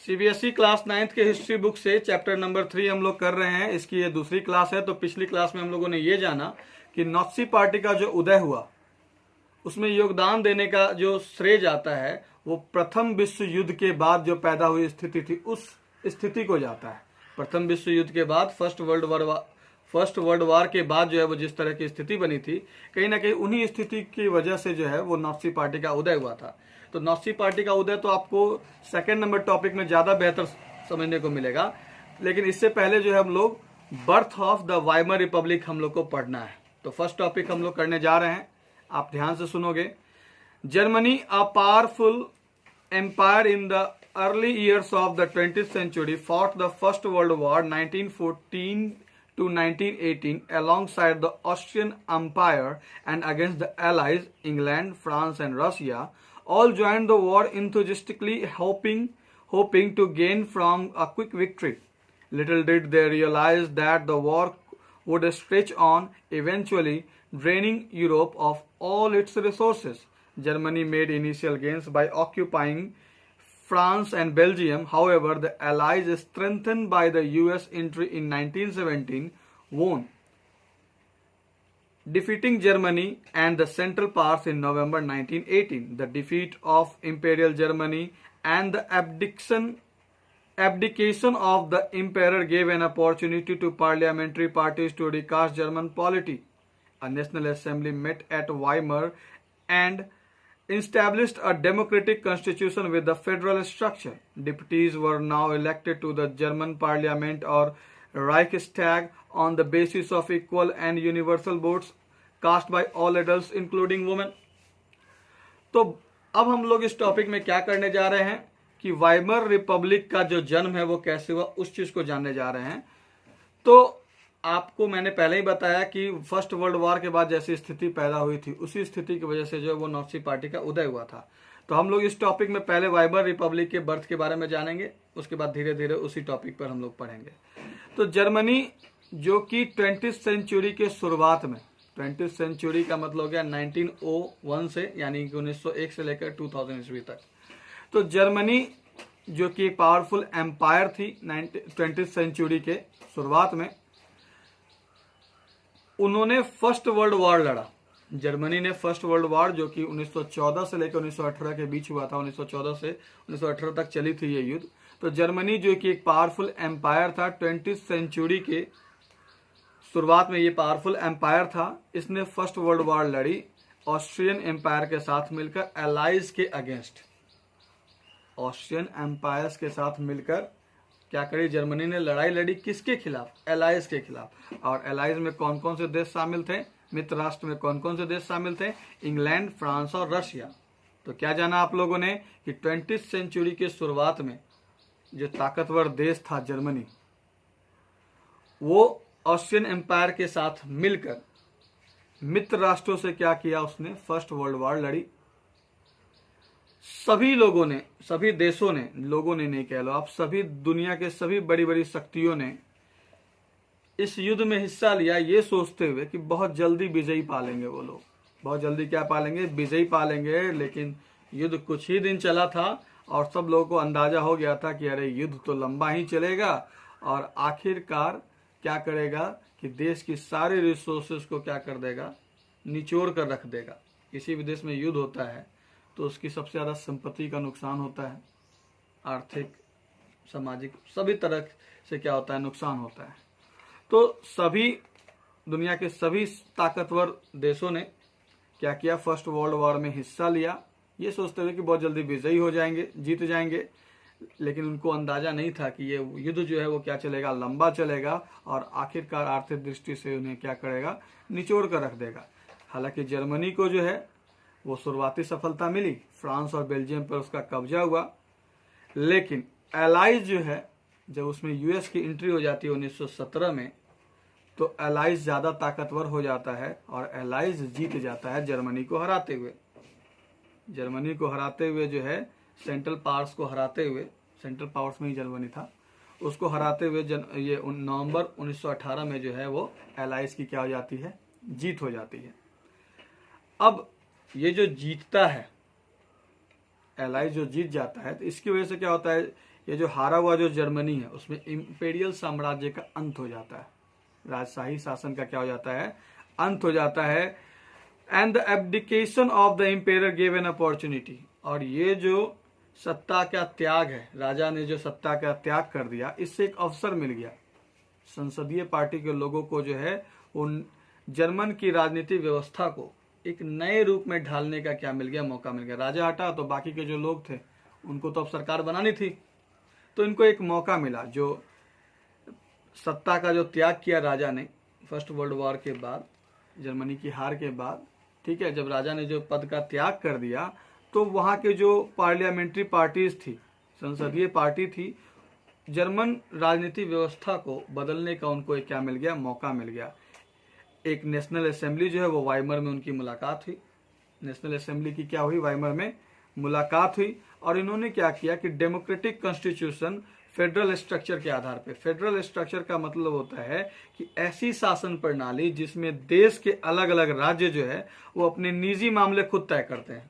CBSE class 9th के history book से chapter number 3 हम लोग कर रहे हैं। इसकी ये दूसरी क्लास है। तो पिछली क्लास में हम लोगों ने ये जाना कि नाज़ी पार्टी का जो उदय हुआ उसमें योगदान देने का जो श्रेय जाता है वो प्रथम विश्व युद्ध के बाद जो पैदा हुई स्थिति थी उस स्थिति को जाता है। प्रथम विश्व युद्ध के बाद फर्स्ट वर्ल्ड वार के बाद जो है वो जिस तरह की स्थिति बनी थी, कहीं ना कहीं उन्हीं स्थिति की वजह से जो है वो नाज़ी पार्टी का उदय हुआ था। तो नाज़ी पार्टी का उदय तो आपको सेकंड नंबर टॉपिक में ज्यादा बेहतर समझने को मिलेगा, लेकिन इससे पहले जो है हम लोग birth of the Weimar Republic हम लोग को पढ़ना है। तो फर्स्ट टॉपिक हम लोग करने जा रहे हैं, आप ध्यान से सुनोगे। Germany, a powerful empire in the early years of the 20th century, fought the First World War 1914 to 1918 alongside the Austrian Empire and against the Allies England, France and Russia. All joined the war enthusiastically, hoping to gain from a quick victory. Little did they realize that the war would stretch on, eventually draining Europe of all its resources. Germany made initial gains by occupying France and Belgium. However, the Allies, strengthened by the US entry in 1917, won, defeating Germany and the Central Powers in November 1918. The defeat of Imperial Germany and the abdication of the Emperor gave an opportunity to parliamentary parties to recast German polity. A National Assembly met at Weimar and established a democratic constitution with a federal structure. Deputies were now elected to the German parliament or Reichstag on the basis of equal and universal votes cast by all adults including women. तो अब हम लोग इस topic में क्या करने जा रहे हैं कि वाइमर रिपब्लिक का जो जन्म है वो कैसे हुआ उस चीज को जानने जा रहे हैं। तो आपको मैंने पहले ही बताया कि फर्स्ट वर्ल्ड वॉर के बाद जैसी स्थिति पैदा हुई थी उसी स्थिति की वजह से जो वो नाज़ी पार्टी का उदय हुआ था। तो हम लोग इस टॉपिक में पहले वाइमर रिपब्लिक के बर्थ के बारे में जानेंगे, उसके बाद धीरे धीरे उसी टॉपिक पर हम लोग पढ़ेंगे। तो जर्मनी जो कि 20th सेंचुरी के शुरुआत में, 20th सेंचुरी का मतलब हो गया 1901 से, यानी कि 1901 से लेकर 2000 ईस्वी तक। तो जर्मनी जो कि पावरफुल एम्पायर थी 20th सेंचुरी के शुरुआत में, उन्होंने फर्स्ट वर्ल्ड वॉर लड़ा। जर्मनी ने फर्स्ट वर्ल्ड वॉर जो कि 1914 से लेकर 1918 के बीच हुआ था, 1914 से 1918 तक चली थी ये युद्ध। तो जर्मनी जो कि एक पावरफुल एम्पायर था 20th सेंचुरी के शुरुआत में, ये पावरफुल एम्पायर था, इसने फर्स्ट वर्ल्ड वॉर लड़ी ऑस्ट्रियन एम्पायर के साथ मिलकर एलाइज के अगेंस्ट। ऑस्ट्रियन एम्पायर्स के साथ मिलकर क्या करी जर्मनी ने, लड़ाई लड़ी किसके खिलाफ? एलाइज के खिलाफ। और एलाइज में कौन कौन से देश शामिल थे? मित्र राष्ट्र में कौन कौन से देश शामिल थे? इंग्लैंड, फ्रांस और रशिया। तो क्या जाना आप लोगों ने कि 20th सेंचुरी के शुरुआत में जो ताकतवर देश था जर्मनी, वो ऑस्ट्रियन एम्पायर के साथ मिलकर मित्र राष्ट्रों से क्या किया, उसने फर्स्ट वर्ल्ड वॉर लड़ी। सभी लोगों ने, सभी देशों ने, लोगों ने नहीं कह लो आप, सभी दुनिया के सभी बड़ी बड़ी शक्तियों ने इस युद्ध में हिस्सा लिया, ये सोचते हुए कि बहुत जल्दी विजयी पालेंगे वो लोग। बहुत जल्दी क्या पालेंगे? विजयी पालेंगे। लेकिन युद्ध कुछ ही दिन चला था और सब लोगों को अंदाजा हो गया था कि अरे युद्ध तो लंबा ही चलेगा और आखिरकार क्या करेगा कि देश की सारे रिसोर्सेज को क्या कर देगा, निचोड़ कर रख देगा। किसी भी देश में युद्ध होता है तो उसकी सबसे ज्यादा संपत्ति का नुकसान होता है, आर्थिक, सामाजिक, सभी तरह से क्या होता है, नुकसान होता है। तो सभी दुनिया के सभी ताकतवर देशों ने क्या किया, फर्स्ट वर्ल्ड वॉर में हिस्सा लिया, ये सोचते हुए कि बहुत जल्दी विजयी हो जाएंगे, जीत जाएंगे। लेकिन उनको अंदाजा नहीं था कि ये युद्ध जो है वो क्या चलेगा, लंबा चलेगा और आखिरकार आर्थिक दृष्टि से उन्हें क्या करेगा, निचोड़ कर रख देगा। हालांकि जर्मनी को जो है वो शुरुआती सफलता मिली, फ्रांस और बेल्जियम पर उसका कब्जा हुआ। लेकिन एलाइज जो है, जब उसमें यूएस की एंट्री हो जाती है 1917 में, तो एलाइज ज्यादा ताकतवर हो जाता है और एलाइज जीत जाता है जर्मनी को हराते हुए। जर्मनी को हराते हुए जो है, सेंट्रल पावर्स को हराते हुए, सेंट्रल पावर्स में ही जर्मनी था, उसको हराते हुए ये नवंबर 1918 में जो है वो एलाइज की क्या हो जाती है, जीत हो जाती है। अब ये जो जीतता है, एलाइज जो जीत जाता है, तो इसकी वजह से क्या होता है, ये जो हारा हुआ जो जर्मनी है उसमें इंपेरियल साम्राज्य का अंत हो जाता है, राजशाही शासन का क्या हो जाता है, अंत हो जाता है। And the abdication of the ampere give an opportunity, और ये जो सत्ता का त्याग है, राजा ने जो सत्ता का त्याग कर दिया, इससे एक अवसर मिल गया संसदीय पार्टी के लोगों को, जो है उन जर्मन की राजनीतिक व्यवस्था को एक नए रूप में ढालने का क्या मिल गया, मौका मिल गया। राजा हटा तो बाकी के जो लोग थे उनको तो अब सरकार बनानी थी, तो इनको एक मौका मिला। जो सत्ता का जो त्याग किया राजा ने फर्स्ट वर्ल्ड वॉर के बाद, जर्मनी की हार के बाद, ठीक है, जब राजा ने जो पद का त्याग कर दिया तो वहाँ के जो पार्लियामेंट्री पार्टीज थी, संसदीय पार्टी थी, जर्मन राजनीतिक व्यवस्था को बदलने का उनको एक क्या मिल गया, मौका मिल गया। एक नेशनल असेंबली जो है वो वाइमर में उनकी मुलाकात हुई, नेशनल असेंबली की क्या हुई, वाइमर में मुलाकात हुई, और इन्होंने क्या किया कि डेमोक्रेटिक कॉन्स्टिट्यूशन फेडरल स्ट्रक्चर के आधार पे, फेडरल स्ट्रक्चर का मतलब होता है कि ऐसी शासन प्रणाली जिसमें देश के अलग अलग राज्य जो है वो अपने निजी मामले खुद तय करते हैं।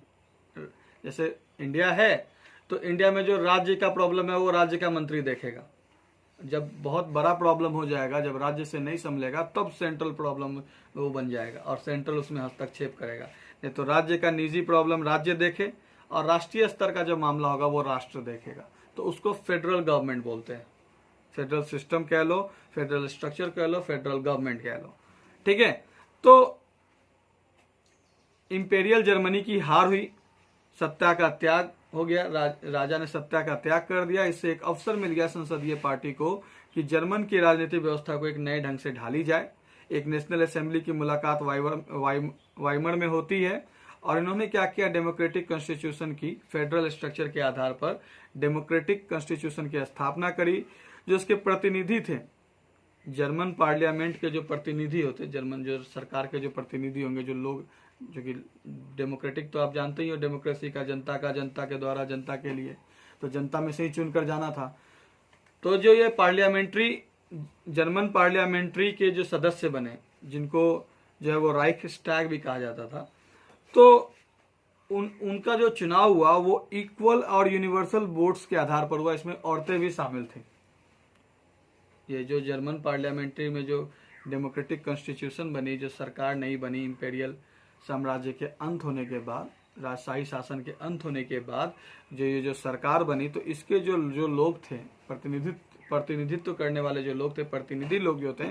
जैसे इंडिया है तो इंडिया में जो राज्य का प्रॉब्लम है वो राज्य का मंत्री देखेगा, जब बहुत बड़ा प्रॉब्लम हो जाएगा, जब राज्य से नहीं संभलेगा तब सेंट्रल प्रॉब्लम वो बन जाएगा और सेंट्रल उसमें हस्तक्षेप करेगा। नहीं तो राज्य का निजी प्रॉब्लम राज्य देखे और राष्ट्रीय स्तर का जो मामला होगा वो राष्ट्र देखेगा, तो उसको फेडरल गवर्नमेंट बोलते हैं। फेडरल सिस्टम कह लो, फेडरल स्ट्रक्चर कह लो, फेडरल गवर्नमेंट कह लो, ठीक है। तो इंपेरियल जर्मनी की हार हुई, सत्ता का त्याग हो गया, राजा ने सत्ता का त्याग कर दिया। इससे एक अवसर मिल गया संसदीय पार्टी को कि जर्मन की राजनीतिक व्यवस्था को एक नए ढंग से ढाली जाए। एक नेशनल असेंबली की मुलाकात वाइमर में होती है और इन्होंने क्या किया, डेमोक्रेटिक कॉन्स्टिट्यूशन की, फेडरल स्ट्रक्चर के आधार पर डेमोक्रेटिक कॉन्स्टिट्यूशन की स्थापना करी। जो उसके प्रतिनिधि थे, जर्मन पार्लियामेंट के जो प्रतिनिधि होते, जर्मन जो सरकार के जो प्रतिनिधि होंगे, जो लोग, जो कि डेमोक्रेटिक तो आप जानते ही हो, डेमोक्रेसी का, जनता का, जनता के द्वारा जनता के लिए, तो जनता में से ही चुनकर जाना था। तो जो ये पार्लियामेंट्री, जर्मन पार्लियामेंट्री के जो सदस्य बने, जिनको जो है वो राइक्सटैग भी कहा जाता था, तो उनका जो चुनाव हुआ वो इक्वल और यूनिवर्सल वोट्स के आधार पर हुआ। इसमें औरतें भी शामिल थी। ये जो जर्मन पार्लियामेंट्री में जो डेमोक्रेटिक कॉन्स्टिट्यूशन बनी, जो सरकार नहीं बनी, इंपेरियल साम्राज्य के अंत होने के बाद, राजशाही शासन के अंत होने के बाद जो ये जो सरकार बनी, तो इसके जो लोग थे, प्रतिनिधित्व करने वाले जो लोग थे, प्रतिनिधि लोग जो थे,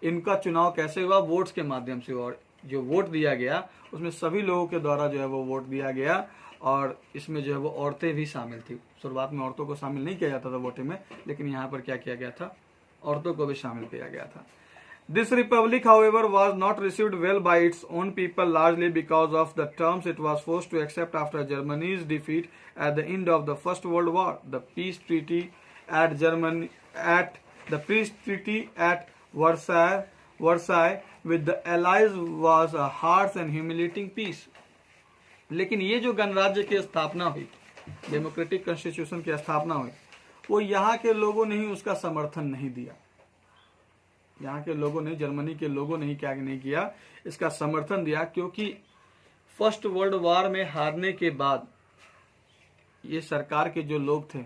इनका चुनाव कैसे हुआ, वोट्स के माध्यम से। और जो वोट दिया गया उसमें सभी लोगों के द्वारा जो है वो वोट दिया गया, और इसमें जो है वो औरतें भी शामिल थी। शुरुआत में औरतों को शामिल नहीं किया जाता था वोटिंग में, लेकिन यहाँ पर क्या किया गया था, औरतों को भी शामिल किया गया था। This republic, however, was not received well by its own people, largely because of the terms it was forced to accept after Germany's defeat at the end of the First World War. The peace treaty at Versailles with the Allies was a harsh and humiliating peace. लेकिन ये जो गणराज्य की स्थापना हुई, democratic constitution की स्थापना हुई, वो यहाँ के लोगों ने ही उसका समर्थन नहीं दिया। यहाँ के लोगों ने, जर्मनी के लोगों ने ही क्या नहीं किया, इसका समर्थन दिया, क्योंकि फर्स्ट वर्ल्ड वॉर में हारने के बाद ये सरकार के जो लोग थे,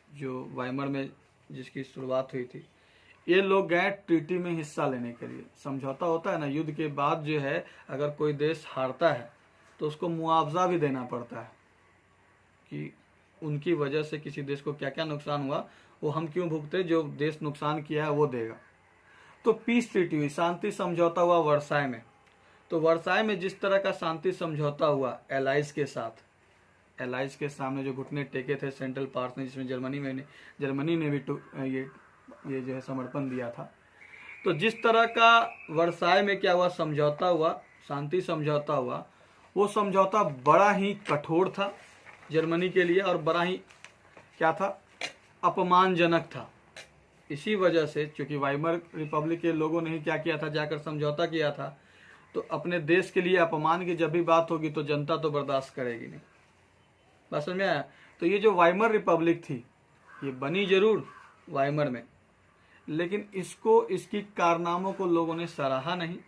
जो वाइमर में जिसकी शुरुआत हुई थी, ये लोग गए ट्रीटी में हिस्सा लेने के लिए। समझौता होता है ना, युद्ध के बाद जो है अगर कोई देश हारता है तो उसको मुआवजा भी देना पड़ता है कि उनकी वजह से किसी देश को क्या क्या नुकसान हुआ, वो हम क्यों भुगते, जो देश नुकसान किया है वो देगा। तो पीस ट्रीटी हुई, शांति समझौता हुआ वर्साय में। तो वर्साय में जिस तरह का शांति समझौता हुआ एलाइज के साथ, एलाइज के सामने जो घुटने टेके थे सेंट्रल पार्ट ने, जिसमें जर्मनी ने भी ये जो है समर्पण दिया था। तो जिस तरह का वर्साय में क्या हुआ, समझौता हुआ, शांति समझौता हुआ, वो समझौता बड़ा ही कठोर था जर्मनी के लिए और बड़ा ही क्या था, अपमानजनक था। इसी वजह से, चूंकि वाइमर रिपब्लिक के लोगों ने ही क्या किया था, जाकर समझौता किया था, तो अपने देश के लिए अपमान की जब भी बात होगी तो जनता तो बर्दाश्त करेगी नहीं। बात समझ में आया? तो ये जो वाइमर रिपब्लिक थी, ये बनी जरूर वाइमर में, लेकिन इसको, इसकी कारनामों को लोगों ने सराहा नहीं।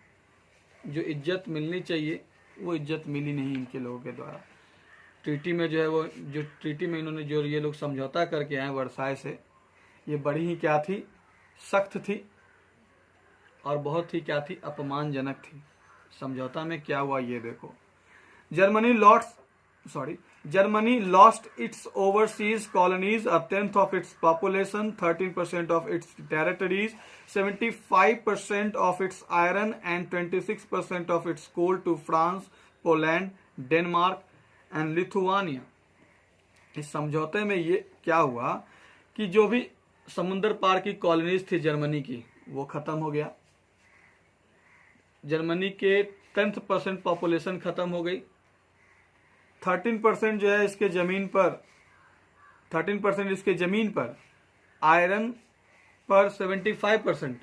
जो इज्जत मिलनी चाहिए वो इज्जत मिली नहीं इनके लोगों के द्वारा। ट्रीटी में जो है वो जो ट्रीटी में इन्होंने जो ये लोग समझौता करके आए वर्साय से, ये बड़ी ही क्या थी, सख्त थी और बहुत ही क्या थी, अपमानजनक थी। समझौता में क्या हुआ ये देखो। Germany lost its overseas colonies, a tenth of its population, 13% of its territories, 75% of its iron and 26% of its coal to France, Poland, Denmark and Lithuania। इस समझौते में ये क्या हुआ कि जो भी समुद्र पार की कॉलोनीज थी जर्मनी की, वो खत्म हो गया। जर्मनी के 10% पॉपुलेशन खत्म हो गई। 13% जो है इसके जमीन पर, 13% इसके जमीन पर, आयरन पर 75%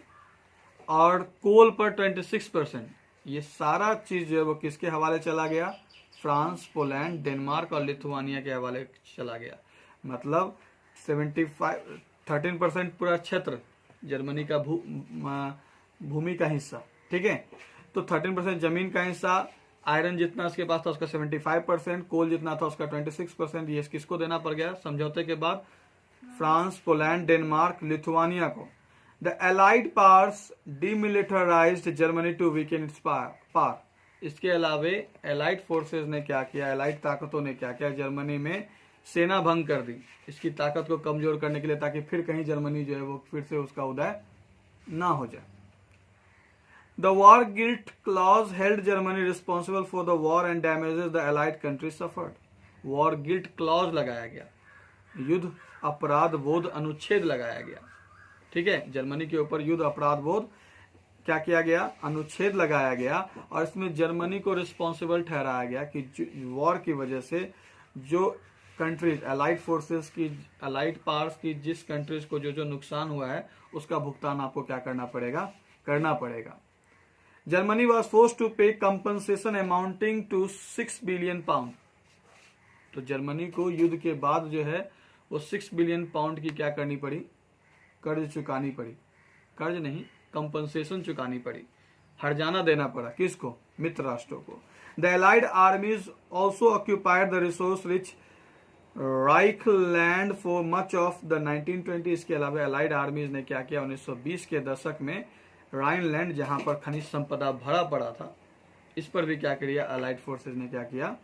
और कोल पर 26%, ये सारा चीज जो है वो किसके हवाले चला गया, फ्रांस, पोलैंड, डेनमार्क और लिथुआनिया के हवाले चला गया। मतलब 13% पूरा क्षेत्र जर्मनी का भूमि का हिस्सा, ठीक है। तो 13% जमीन का हिस्सा, आयरन जितना उसके पास था उसका 75%, कोल जितना था उसका 26%, ये किसको देना पड़ गया समझौते के बाद, फ्रांस, पोलैंड, डेनमार्क, लिथुआनिया को। The allied powers demilitarised Germany to weaken its power. इसके अलावे एलाइड फोर्सेस ने क्या किया, एलाइड ताकतों ने क्या किया, जर्मनी में सेना भंग कर दी, इसकी ताकत को कमजोर करने के लिए, ताकि फिर कहीं जर्मनी जो है वो फिर से उसका उदय ना हो जाए। The war guilt clause held Germany responsible for the war and damages the allied countries suffered। War guilt clause लगाया गया, युद्ध अपराध बोध अनुच्छेद लगाया गया, ठीक है। जर्मनी के ऊपर युद्ध अपराध बोध क्या किया गया, अनुच्छेद लगाया गया, और इसमें जर्मनी को रिस्पॉन्सिबल ठहराया गया कि वॉर की वजह से जो कंट्रीज, अलाइड फोर्सेस की, अलाइड पावर्स की जिस कंट्रीज को जो जो नुकसान हुआ है उसका भुगतान आपको क्या करना पड़ेगा। Germany was forced to pay compensation amounting to 6 billion pound। तो जर्मनी को युद्ध के बाद जो है वो 6 बिलियन पाउंड की क्या करनी पड़ी, कर्ज चुकानी पड़ी, कर्ज नहीं, कंपनसेशन चुकानी पड़ी, हर्जाना देना पड़ा, किसको, मित्र राष्ट्रों को। The Allied armies also occupied the resource rich Reichsland for much of the 1920। इसके अलावा अलाइड आर्मीज ने क्या किया, 1920 के दशक में राइनलैंड जहां पर खनिज संपदा भरा पड़ा था, इस पर भी क्या किया, अलाइड फोर्सेस ने क्या किया,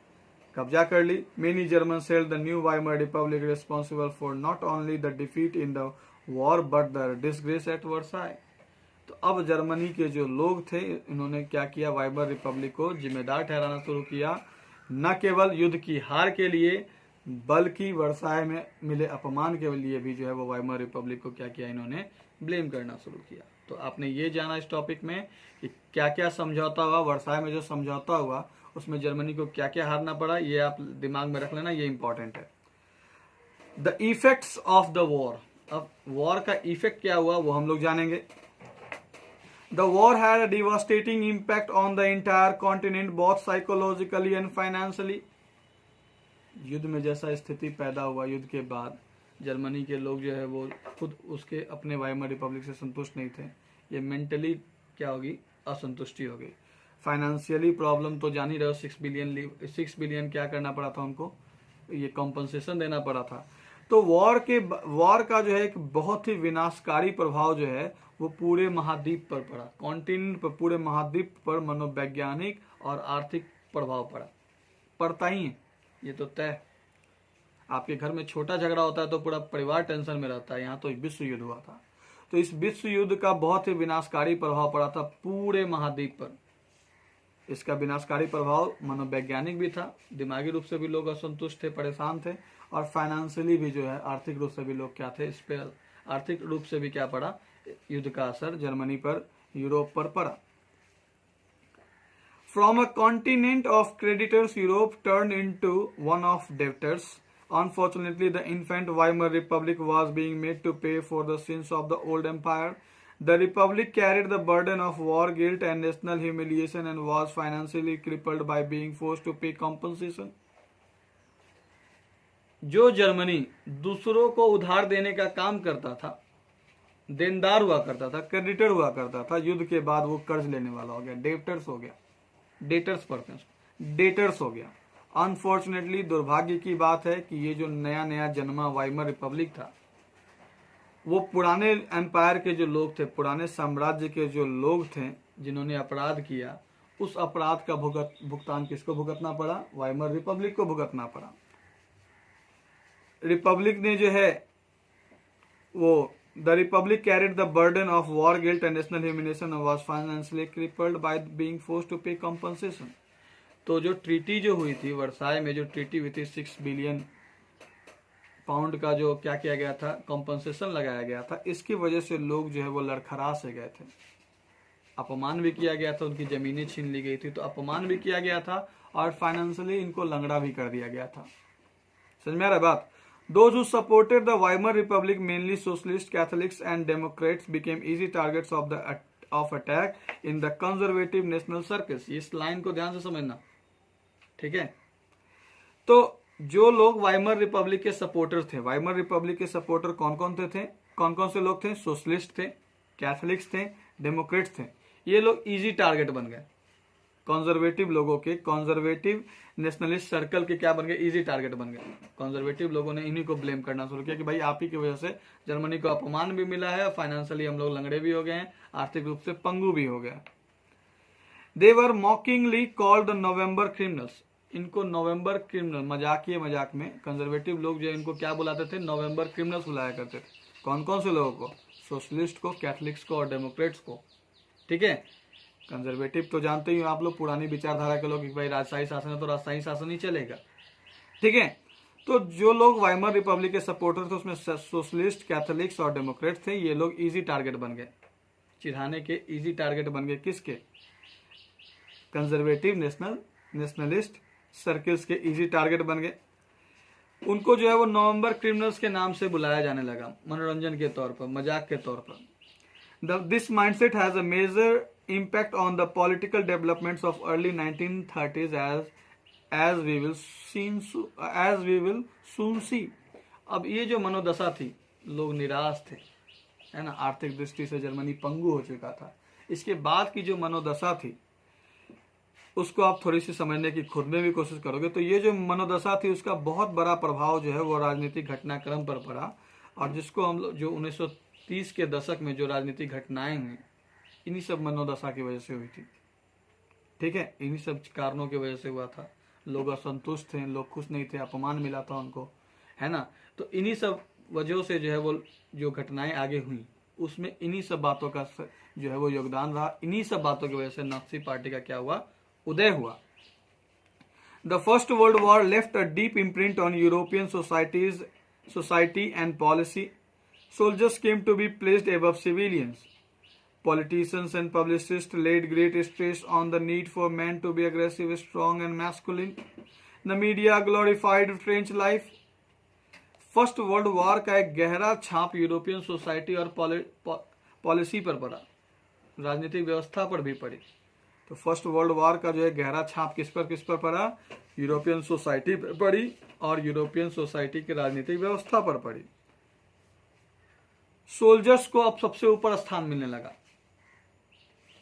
कब्जा कर ली। Many German held the new Weimar republic responsible for not only the defeat in the war but the disgrace at Versailles. तो अब जर्मनी के जो लोग थे इन्होंने क्या किया, वाइमर रिपब्लिक को जिम्मेदार ठहराना शुरू किया, न केवल युद्ध की हार के लिए बल्कि वर्साय में मिले अपमान के लिए भी जो है वो वाइमर रिपब्लिक को क्या किया, इन्होंने ब्लेम करना शुरू किया। तो आपने ये जाना इस टॉपिक में कि क्या क्या समझौता हुआ, वर्साय में जो समझौता हुआ उसमें जर्मनी को क्या क्या हारना पड़ा, ये आप दिमाग में रख लेना, ये इंपॉर्टेंट है। The effects of the war. अब वॉर का इफेक्ट क्या हुआ वो हम लोग जानेंगे। The war had a devastating impact on the entire continent both psychologically and financially. युद्ध में जैसा स्थिति पैदा हुआ, युद्ध के बाद जर्मनी के लोग जो है वो खुद उसके अपने वाइमर रिपब्लिक से संतुष्ट नहीं थे, ये मेंटली क्या होगी, असंतुष्टि हो गई। फाइनेंशियली प्रॉब्लम तो जान ही रहे हो, 6 बिलियन क्या करना पड़ा था उनको, ये कॉम्पनसेशन देना पड़ा था। तो वॉर का जो है एक बहुत ही विनाशकारी प्रभाव जो है वो पूरे महाद्वीप पर पड़ा, कॉन्टिनेंट पर, पूरे महाद्वीप पर मनोवैज्ञानिक और आर्थिक प्रभाव पड़ता ही है, ये तो तय। आपके घर में छोटा झगड़ा होता है तो पूरा परिवार टेंशन में रहता है, यहाँ तो विश्व युद्ध हुआ था। तो इस विश्व युद्ध का बहुत ही विनाशकारी प्रभाव पड़ा था पूरे महाद्वीप पर। इसका विनाशकारी प्रभाव मनोवैज्ञानिक भी था, दिमागी रूप से भी लोग असंतुष्ट थे, परेशान थे, और फाइनेंशियली भी जो है आर्थिक रूप से भी लोग क्या थे, इस पर आर्थिक रूप से भी क्या पड़ा, युद्ध का असर जर्मनी पर, यूरोप पर पड़ा। From a continent of creditors, Europe turned into one of debtors. Unfortunately, the infant Weimar Republic was being made to pay for the sins of the old empire. The Republic carried the burden of war guilt and national humiliation and was financially crippled by being forced to pay compensation. जो Germany दूसरों को उधार देने का काम करता था, देनदार हुआ करता था, क्रेडिटर हुआ करता था, युद्ध के बाद वो कर्ज लेने वाला हो गया, डेटर्स हो गया, डेटर्स पढ़ते हैं उसको, डेटर्स हो गया। अनफॉर्चुनेटली दुर्भाग्य की बात है कि ये जो नया नया जन्मा वाइमर रिपब्लिक था, वो पुराने एम्पायर के जो लोग थे, पुराने साम्राज्य के जो लोग थे जिन्होंने अपराध किया, उस अपराध का भुगतान किसको भुगतना पड़ा? वाइमर रिपब्लिक को भुगतना पड़ा। रिपब्लिक ने जो है वो the republic carried the burden of war guilt and national humiliation और was financially crippled by being forced to pay compensation. तो जो ट्रीटी जो हुई थी वर्साई में, जो ट्रीटी हुई थी 6 बिलियन पाउंड का जो क्या किया गया था, कॉम्पनसेशन लगाया गया था, इसकी वजह से लोग जो है वो लड़खड़ा से गए थे। अपमान भी किया गया था, उनकी जमीनें छीन ली गई थी, तो अपमान भी किया गया था और फाइनेंशियली इनको लंगड़ा भी कर दिया गया था। समझ में आ रहा है बात? Those who supported the Weimar Republic, mainly socialists, Catholics and Democrats, became easy targets of attack in the conservative national circles। इस लाइन को ध्यान से समझना, ठीक है? तो जो लोग वाइमर रिपब्लिक के सपोर्टर थे, वाइमर रिपब्लिक के सपोर्टर कौन कौन थे? कौन कौन से लोग थे? सोशलिस्ट थे, कैथोलिक्स थे, डेमोक्रेट्स थे। ये लोग इजी टारगेट बन गए। कंजर्वेटिव लोगों के, कंजर्वेटिव नेशनलिस्ट सर्कल के क्या बन गए? इजी टारगेट बन गए। कंजर्वेटिव लोगों ने इन्हीं को ब्लेम करना शुरू किया कि भाई आप ही की वजह से जर्मनी को अपमान भी मिला है, फाइनेंशियली हम लोग लंगड़े भी हो गए हैं, आर्थिक रूप से पंगु भी हो गया। They were mockingly called the November criminals. इनको नवंबर क्रिमिनल, मजाकिए मजाक में कंजर्वेटिव लोग जो इनको क्या बुलाते थे? नवंबर क्रिमिनल्स बुलाया करते थे। कौन कौन से लोगों को? सोशलिस्ट को, कैथोलिक्स को और डेमोक्रेट्स को। ठीक है, कंजर्वेटिव तो जानते ही हो आप लोग, पुरानी विचारधारा के लोग कि भाई राजशाही शासन है तो राजशाही शासन ही चलेगा। ठीक है, तो जो लोग वाइमर रिपब्लिक के सपोर्टर थे उसमें सोशलिस्ट, कैथोलिक्स और डेमोक्रेट्स थे। ये लोग इजी टारगेट बन गए, चिढ़ाने के इजी टारगेट बन गए। किसके? कंजर्वेटिव नेशनलिस्ट सर्किल्स के इजी टारगेट बन गए। उनको जो है वो नवंबर क्रिमिनल्स के नाम से बुलाया जाने लगा, मनोरंजन के तौर पर, मजाक के तौर पर। This mindset has a major impact on the political developments of early 1930s as we will soon see। अब ये जो मनोदशा थी, लोग निराश थे, है ना, आर्थिक दृष्टि से जर्मनी पंगु हो चुका था। इसके बाद की जो मनोदशा थी उसको आप थोड़ी सी समझने की खुद में भी कोशिश करोगे तो ये जो मनोदशा थी उसका बहुत बड़ा प्रभाव जो है वो राजनीतिक घटनाक्रम पर पड़ा। और जिसको हम लोग जो 1930 के दशक में जो राजनीतिक घटनाएं हुई, इन्हीं सब मनोदशा की वजह से हुई थी। ठीक है, इन्हीं सब कारणों की वजह से हुआ था। लोग असंतुष्ट थे, लोग खुश नहीं थे, अपमान मिला था उनको, है ना। तो इन्हीं सब वजहों से जो है वो जो घटनाएं आगे हुई उसमें इन्हीं सब बातों का जो है वो योगदान रहा। इन्हीं सब बातों की वजह से नाजी पार्टी का क्या हुआ? उदय हुआ। The first world war left a deep imprint on European society and policy. Soldiers came to be placed above civilians. Politicians and publicists laid great stress on the need for men to be aggressive, strong and masculine. The media glorified trench life. First world war का एक गहरा छाप European society और policy पर पड़ा, राजनीतिक व्यवस्था पर भी पड़ी। तो फर्स्ट वर्ल्ड वॉर का जो है गहरा छाप किस पर पड़ा? यूरोपियन सोसाइटी पर पड़ी और यूरोपियन सोसाइटी की राजनीतिक व्यवस्था पर पड़ी। सोल्जर्स को अब सबसे ऊपर स्थान मिलने लगा।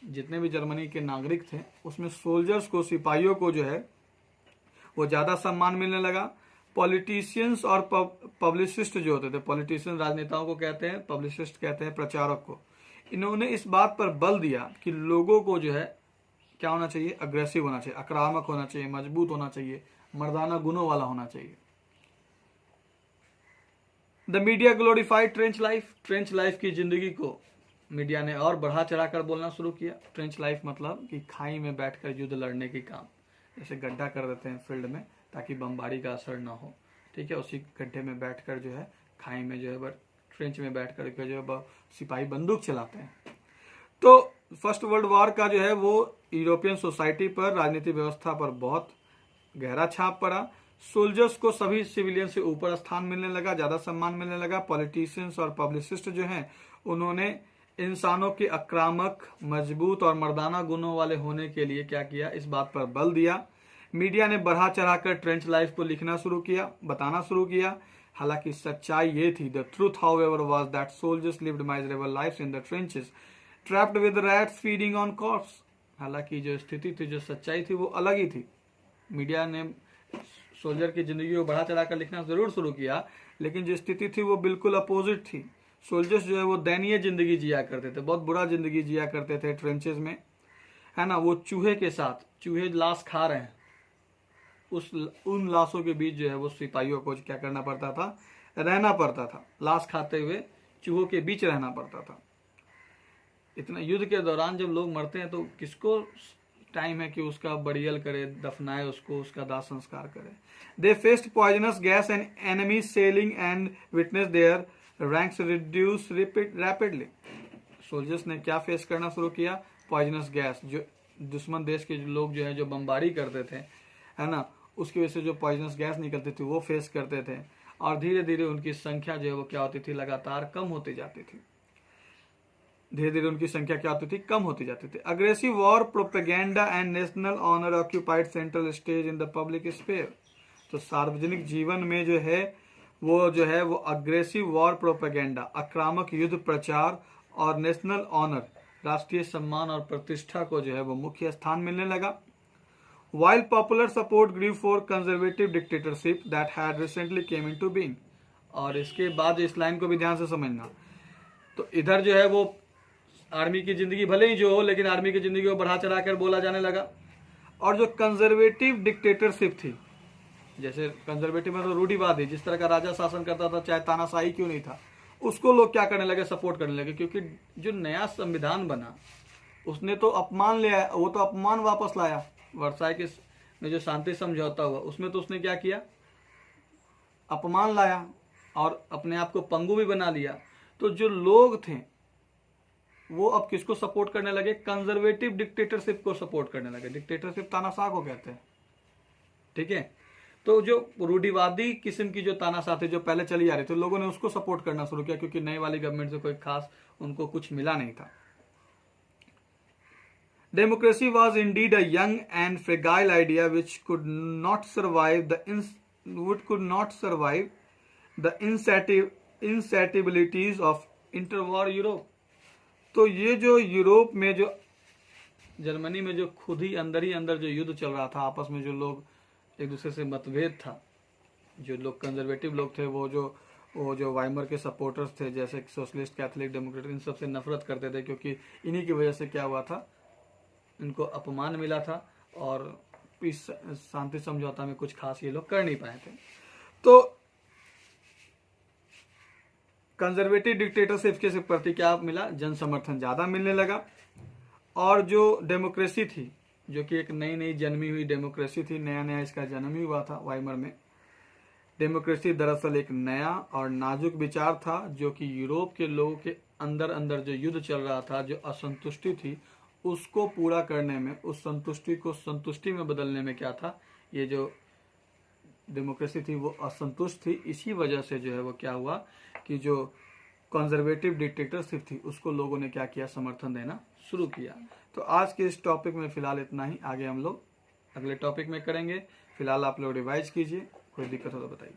जितने भी जर्मनी के नागरिक थे उसमें सोल्जर्स को, सिपाहियों को जो है वो ज्यादा सम्मान मिलने लगा। पॉलिटिशियंस और पब्लिसिस्ट जो होते थे, पॉलिटिशियन राजनेताओं को कहते हैं, पब्लिसिस्ट कहते हैं प्रचारक को, इन्होंने इस बात पर बल दिया कि लोगों को जो है क्या होना चाहिए? अग्रेसिव होना चाहिए, आक्रामक होना चाहिए, मजबूत होना चाहिए, मर्दाना गुणों वाला होना चाहिए। The media glorified trench life. Trench life की जिंदगी को मीडिया ने और बढ़ा चढ़ाकर बोलना शुरू किया। ट्रेंच लाइफ मतलब कि खाई में बैठकर युद्ध लड़ने की काम, जैसे गड्ढा कर देते हैं फील्ड में ताकि बमबारी का असर ना हो। ठीक है, उसी गड्ढे में बैठकर जो है खाई में जो है ट्रेंच में बैठकर जो है सिपाही बंदूक चलाते हैं। तो फर्स्ट वर्ल्ड वॉर का जो है वो यूरोपियन सोसाइटी पर, राजनीतिक व्यवस्था पर बहुत गहरा छाप पड़ा। सोल्जर्स को सभी सिविलियन से ऊपर स्थान मिलने लगा, ज्यादा सम्मान मिलने लगा। पॉलिटिशियंस और पब्लिसिस्ट जो हैं उन्होंने इंसानों के आक्रामक, मजबूत और मर्दाना गुणों वाले होने के लिए क्या किया? इस बात पर बल दिया। मीडिया ने बढ़ा चढ़ाकर ट्रेंच लाइफ को लिखना शुरू किया, बताना शुरू किया। हालांकि सच्चाई ये थी, the truth however was that soldiers lived miserable lives in the trenches, trapped with rats feeding on corps. हालांकि जो स्थिति थी, जो सच्चाई थी वो अलग ही थी। मीडिया ने सोल्जर की जिंदगी को बढ़ा चढ़ा कर लिखना जरूर शुरू किया, लेकिन जो स्थिति थी वो बिल्कुल अपोजिट थी। सोल्जर्स जो है वो दयनीय जिंदगी जिया करते थे, बहुत बुरा जिंदगी जिया करते थे ट्रेंचेस में, है ना। वो चूहे के साथ, चूहे लाश खा रहे हैं, उन लाशों के बीच जो है वो सिपाहियों को क्या करना पड़ता था, रहना पड़ता था। लाश खाते हुए चूहों के बीच रहना पड़ता था। इतना युद्ध के दौरान जब लोग मरते हैं तो किसको टाइम है कि उसका बरियल करे, दफनाए उसको, उसका दाह संस्कार करे। They faced poisonous gas and enemy shelling and witness their ranks reduce rapidly. Soldiers ने क्या फेस करना शुरू किया, पॉइजनस गैस। जो दुश्मन देश के लोग जो है जो बमबारी करते थे, है ना, उसकी वजह से जो पॉइजनस गैस निकलती थी वो फेस करते थे, और धीरे धीरे उनकी संख्या जो है वो क्या होती थी, लगातार कम होती जाती थी। धीरे धीरे उनकी संख्या क्या होती थी, कम होती जाती थी। Aggressive war propaganda and national honour occupied central stage in the public sphere. तो सार्वजनिक जीवन में जो है वो अग्रेसिव वॉर प्रोपेगेंडा, आक्रामक युद्ध प्रचार, और नेशनल ऑनर, राष्ट्रीय सम्मान और प्रतिष्ठा को जो है वो मुख्य स्थान मिलने लगा। While popular support grew for conservative dictatorship that had recently came into being। और इसके बाद इस लाइन को भी ध्यान से समझना। तो इधर जो है वो आर्मी की जिंदगी भले ही जो हो, लेकिन आर्मी की जिंदगी को बढ़ा चढ़ा कर बोला जाने लगा। और जो कंजर्वेटिव डिक्टेटरशिप थी, जैसे कंजर्वेटिव में तो रूढ़िवादी, जिस तरह का राजा शासन करता था, चाहे तानाशाही क्यों नहीं था, उसको लोग क्या करने लगे, सपोर्ट करने लगे। क्योंकि जो नया संविधान बना उसने तो अपमान लिया, वो तो अपमान वापस लाया। वर्साई के में जो शांति समझौता हुआ उसमें तो उसने क्या किया, अपमान लाया और अपने आप को पंगु भी बना लिया। तो जो लोग थे वो अब किसको सपोर्ट करने लगे, कंजर्वेटिव डिक्टेटरशिप को सपोर्ट करने लगे। डिक्टेटरशिप तानाशाह को कहते हैं, ठीक है। तो जो रूढ़िवादी किस्म की जो तानाशाह थी, जो पहले चली आ रही थी, लोगों ने उसको सपोर्ट करना शुरू किया, क्योंकि नई वाली गवर्नमेंट से कोई खास उनको कुछ मिला नहीं था। Democracy was indeed a young and fragile idea which could not survive the insatiabilities of interwar Europe। तो ये जो यूरोप में, जो जर्मनी में जो खुद ही अंदर जो युद्ध चल रहा था, आपस में जो लोग एक दूसरे से मतभेद था, जो लोग कंजर्वेटिव लोग थे, वो जो वाइमर के सपोर्टर्स थे, जैसे सोशलिस्ट, कैथोलिक, डेमोक्रेटिक, इन सबसे नफरत करते थे, क्योंकि इन्हीं की वजह से क्या हुआ था, इनको अपमान मिला था और पीस शांति समझौता में कुछ खास ये लोग कर नहीं पाए थे। तो कंजर्वेटिव डिक्टेटरशिप के प्रति क्या मिला, जन समर्थन ज्यादा मिलने लगा। और जो डेमोक्रेसी थी, जो कि एक नई जन्मी हुई डेमोक्रेसी थी, नया इसका जन्म ही हुआ था वाइमर में। डेमोक्रेसी दरअसल एक नया और नाजुक विचार था, जो कि यूरोप के लोगों के अंदर जो युद्ध चल रहा था, जो असंतुष्टि थी, उसको पूरा करने में, उस संतुष्टि को संतुष्टि में बदलने में क्या था, ये जो डेमोक्रेसी थी वो असंतुष्ट थी। इसी वजह से जो है वो क्या हुआ कि जो कंजर्वेटिव डिक्टेटरशिप थी उसको लोगों ने क्या किया, समर्थन देना शुरू किया। तो आज के इस टॉपिक में फिलहाल इतना ही, आगे हम लोग अगले टॉपिक में करेंगे। फिलहाल आप लोग रिवाइज कीजिए, कोई दिक्कत हो तो बताइए।